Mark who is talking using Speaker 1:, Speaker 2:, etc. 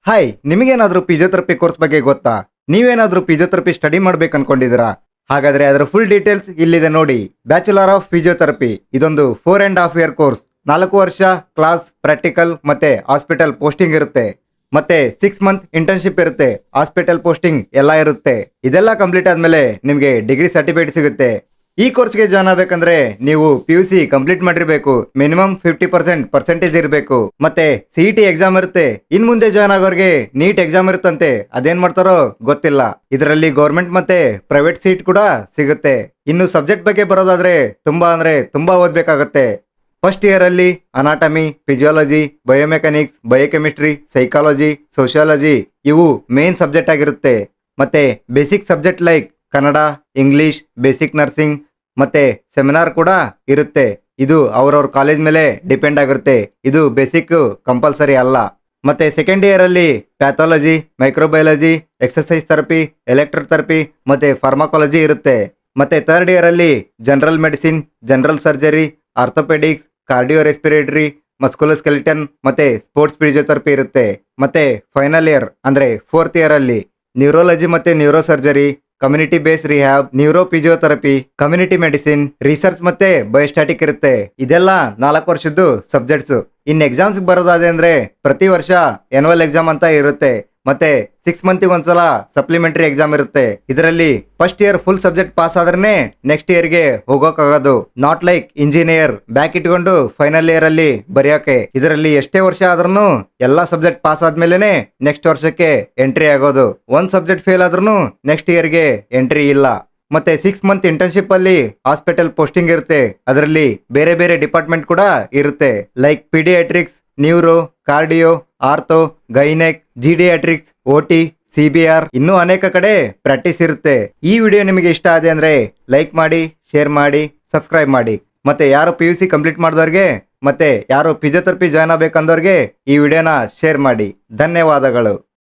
Speaker 1: Hi, ನಿಮಗೇನಾದ್ರೂ physiotherapy course ಬಗ್ಗೆ ಗೊತ್ತಾ? ನೀವೇನಾದ್ರೂ ಫಿಸಿಯೋಥೆರಪಿ ಸ್ಟಡಿ ಮಾಡ್ಬೇಕು ಅನ್ಕೊಂಡಿದ್ದೀರಾ? ಹಾಗಾದ್ರೆ ಅದರ ಫುಲ್ ಡೀಟೇಲ್ಸ್ ಇಲ್ಲಿದೆ ನೋಡಿ. ಬ್ಯಾಚುಲರ್ ಆಫ್ ಫಿಸಿಯೋಥೆರಪಿ ಇದೊಂದು 4.5 ಇಯರ್ ಕೋರ್ಸ್. 4 ವರ್ಷ ಕ್ಲಾಸ್, ಪ್ರಾಕ್ಟಿಕಲ್ ಮತ್ತೆ ಹಾಸ್ಪಿಟಲ್ ಪೋಸ್ಟಿಂಗ್ ಇರುತ್ತೆ. ಮತ್ತೆ 6 ಮಂತ್ ಇಂಟರ್ನ್ಶಿಪ್ ಇರುತ್ತೆ. ಹಾಸ್ಪಿಟಲ್ ಪೋಸ್ಟಿಂಗ್ ಎಲ್ಲ ಇರುತ್ತೆ. ಇದೆಲ್ಲ ಕಂಪ್ಲೀಟ್ ಆದ್ಮೇಲೆ ನಿಮಗೆ ಡಿಗ್ರಿ ಸರ್ಟಿಫಿಕೇಟ್ ಸಿಗುತ್ತೆ. ಈ ಕೋರ್ಸ್ಗೆ ಜಾಯ್ನ್ ಆಗಬೇಕಂದ್ರೆ ನೀವು PUC ಕಂಪ್ಲೀಟ್ ಮಾಡಿರ್ಬೇಕು. ಮಿನಿಮಮ್ 50% ಪರ್ಸೆಂಟೇಜ್ ಇರಬೇಕು. ಮತ್ತೆ CET ಎಕ್ಸಾಮ್ ಇರುತ್ತೆ. ಇನ್ ಮುಂದೆ ಜಾಯ್ನ್ ಆಗೋರ್ಗೆ ನೀಟ್ ಎಕ್ಸಾಮ್ ಇರುತ್ತಂತೆ. ಅದೇನ್ ಮಾಡ್ತಾರೋ ಗೊತ್ತಿಲ್ಲ. ಇದರಲ್ಲಿ ಗೌರ್ಮೆಂಟ್ ಮತ್ತೆ ಪ್ರೈವೇಟ್ ಸೀಟ್ ಕೂಡ ಸಿಗುತ್ತೆ. ಇನ್ನು ಸಬ್ಜೆಕ್ಟ್ ಬಗ್ಗೆ ಬರೋದಾದ್ರೆ ತುಂಬಾ ಓದ್ಬೇಕಾಗತ್ತೆ. ಫಸ್ಟ್ ಇಯರ್ ಅಲ್ಲಿ anatomy, physiology, biomechanics, biochemistry, psychology, sociology ಇವು ಮೇನ್ ಸಬ್ಜೆಕ್ಟ್ ಆಗಿರುತ್ತೆ. ಮತ್ತೆ basic subject like Kannada, English, basic nursing ಮತ್ತೆ ಸೆಮಿನಾರ್ ಕೂಡ ಇರುತ್ತೆ. ಇದು ಅವ್ರವ್ರ ಕಾಲೇಜ್ ಮೇಲೆ ಡಿಪೆಂಡ್ ಆಗಿರುತ್ತೆ. ಇದು ಬೇಸಿಕ್ ಕಂಪಲ್ಸರಿ ಅಲ್ಲ. ಮತ್ತೆ ಸೆಕೆಂಡ್ ಇಯರ್ ಅಲ್ಲಿ pathology, microbiology, exercise therapy, electrotherapy ಮತ್ತೆ ಫಾರ್ಮಾಕಾಲಜಿ ಇರುತ್ತೆ. ಮತ್ತೆ ಥರ್ಡ್ ಇಯರ್ ಅಲ್ಲಿ general medicine, general surgery, orthopaedics, cardio respiratory, musculoskeletal ಮತ್ತೆ ಸ್ಪೋರ್ಟ್ಸ್ ಫಿಸಿಯೋಥೆರಪಿ ಇರುತ್ತೆ. ಮತ್ತೆ ಫೈನಲ್ ಇಯರ್ ಅಂದ್ರೆ ಫೋರ್ತ್ ಇಯರ್ ಅಲ್ಲಿ ನ್ಯೂರೋಲಜಿ ಮತ್ತೆ neuro surgery, community base rehab, neuro physiotherapy, community medicine, research ಮತ್ತೆ ಬಯೋಸ್ಟಾಟಿಕ್ ಇರುತ್ತೆ. ಇದೆಲ್ಲ 4 ವರ್ಷದ್ದು ಸಬ್ಜೆಕ್ಟ್ಸ್. ಇನ್ ಎಕ್ಸಾಮ್ಸ್ ಬರೋದಾದ್ರೆ ಅಂದ್ರೆ ಪ್ರತಿ ವರ್ಷ ಎನ್ಯುವಲ್ ಎಕ್ಸಾಮ್ ಅಂತ ಇರುತ್ತೆ. ಮತ್ತೆ 6 ಮಂತ್ ಒಂದ್ಸಲ ಸಪ್ಲಿಮೆಂಟರಿ ಎಕ್ಸಾಮ್ ಇರುತ್ತೆ. ಇದರಲ್ಲಿ first year full subject pass ಆದ್ರೆ ನೆಕ್ಸ್ಟ್ ಇಯರ್ ಗೆ ಹೋಗೋಕ್ಕಾಗೋದು. ನಾಟ್ ಲೈಕ್ ಇಂಜಿನಿಯರ್ ಬ್ಯಾಕ್ ಇಟ್ಕೊಂಡು ಫೈನಲ್ ಇಯರ್ ಅಲ್ಲಿ ಬರೆಯೋಕೆ. ಇದರಲ್ಲಿ ಎಷ್ಟೇ ವರ್ಷ ಆದ್ರೂ ಎಲ್ಲಾ ಸಬ್ಜೆಕ್ಟ್ ಪಾಸ್ ಆದ್ಮೇಲೆ ನೆಕ್ಸ್ಟ್ ವರ್ಷಕ್ಕೆ ಎಂಟ್ರಿ ಆಗೋದು. ಒಂದ್ ಸಬ್ಜೆಕ್ಟ್ ಫೇಲ್ ಆದ್ರೂ ನೆಕ್ಸ್ಟ್ ಇಯರ್ ಗೆ ಎಂಟ್ರಿ ಇಲ್ಲ. ಮತ್ತೆ 6 ಮಂತ್ ಇಂಟರ್ನ್ಶಿಪ್ ಅಲ್ಲಿ ಹಾಸ್ಪಿಟಲ್ ಪೋಸ್ಟಿಂಗ್ ಇರುತ್ತೆ. ಅದರಲ್ಲಿ ಬೇರೆ ಬೇರೆ ಡಿಪಾರ್ಟ್ಮೆಂಟ್ ಕೂಡ ಇರುತ್ತೆ. Like paediatrics, neuro, cardio, ortho, gynaec, geriatrics, OT, CBR ಇನ್ನೂ ಅನೇಕ ಕಡೆ ಪ್ರಾಕ್ಟೀಸ್ ಇರುತ್ತೆ. ಈ ವಿಡಿಯೋ ನಿಮಗೆ ಇಷ್ಟ ಆದೆ ಅಂದ್ರೆ ಲೈಕ್ ಮಾಡಿ, ಶೇರ್ ಮಾಡಿ, ಸಬ್ಸ್ಕ್ರೈಬ್ ಮಾಡಿ. ಮತ್ತೆ ಯಾರು PUC ಕಂಪ್ಲೀಟ್ ಮಾಡಿದವ್ರಿಗೆ ಮತ್ತೆ ಯಾರು ಫಿಸಿಯೋಥೆರಪಿ ಜಾಯ್ನ್ ಆಗ್ಬೇಕಂದವ್ರಿಗೆ ಈ ವಿಡಿಯೋನ ಶೇರ್ ಮಾಡಿ. ಧನ್ಯವಾದಗಳು.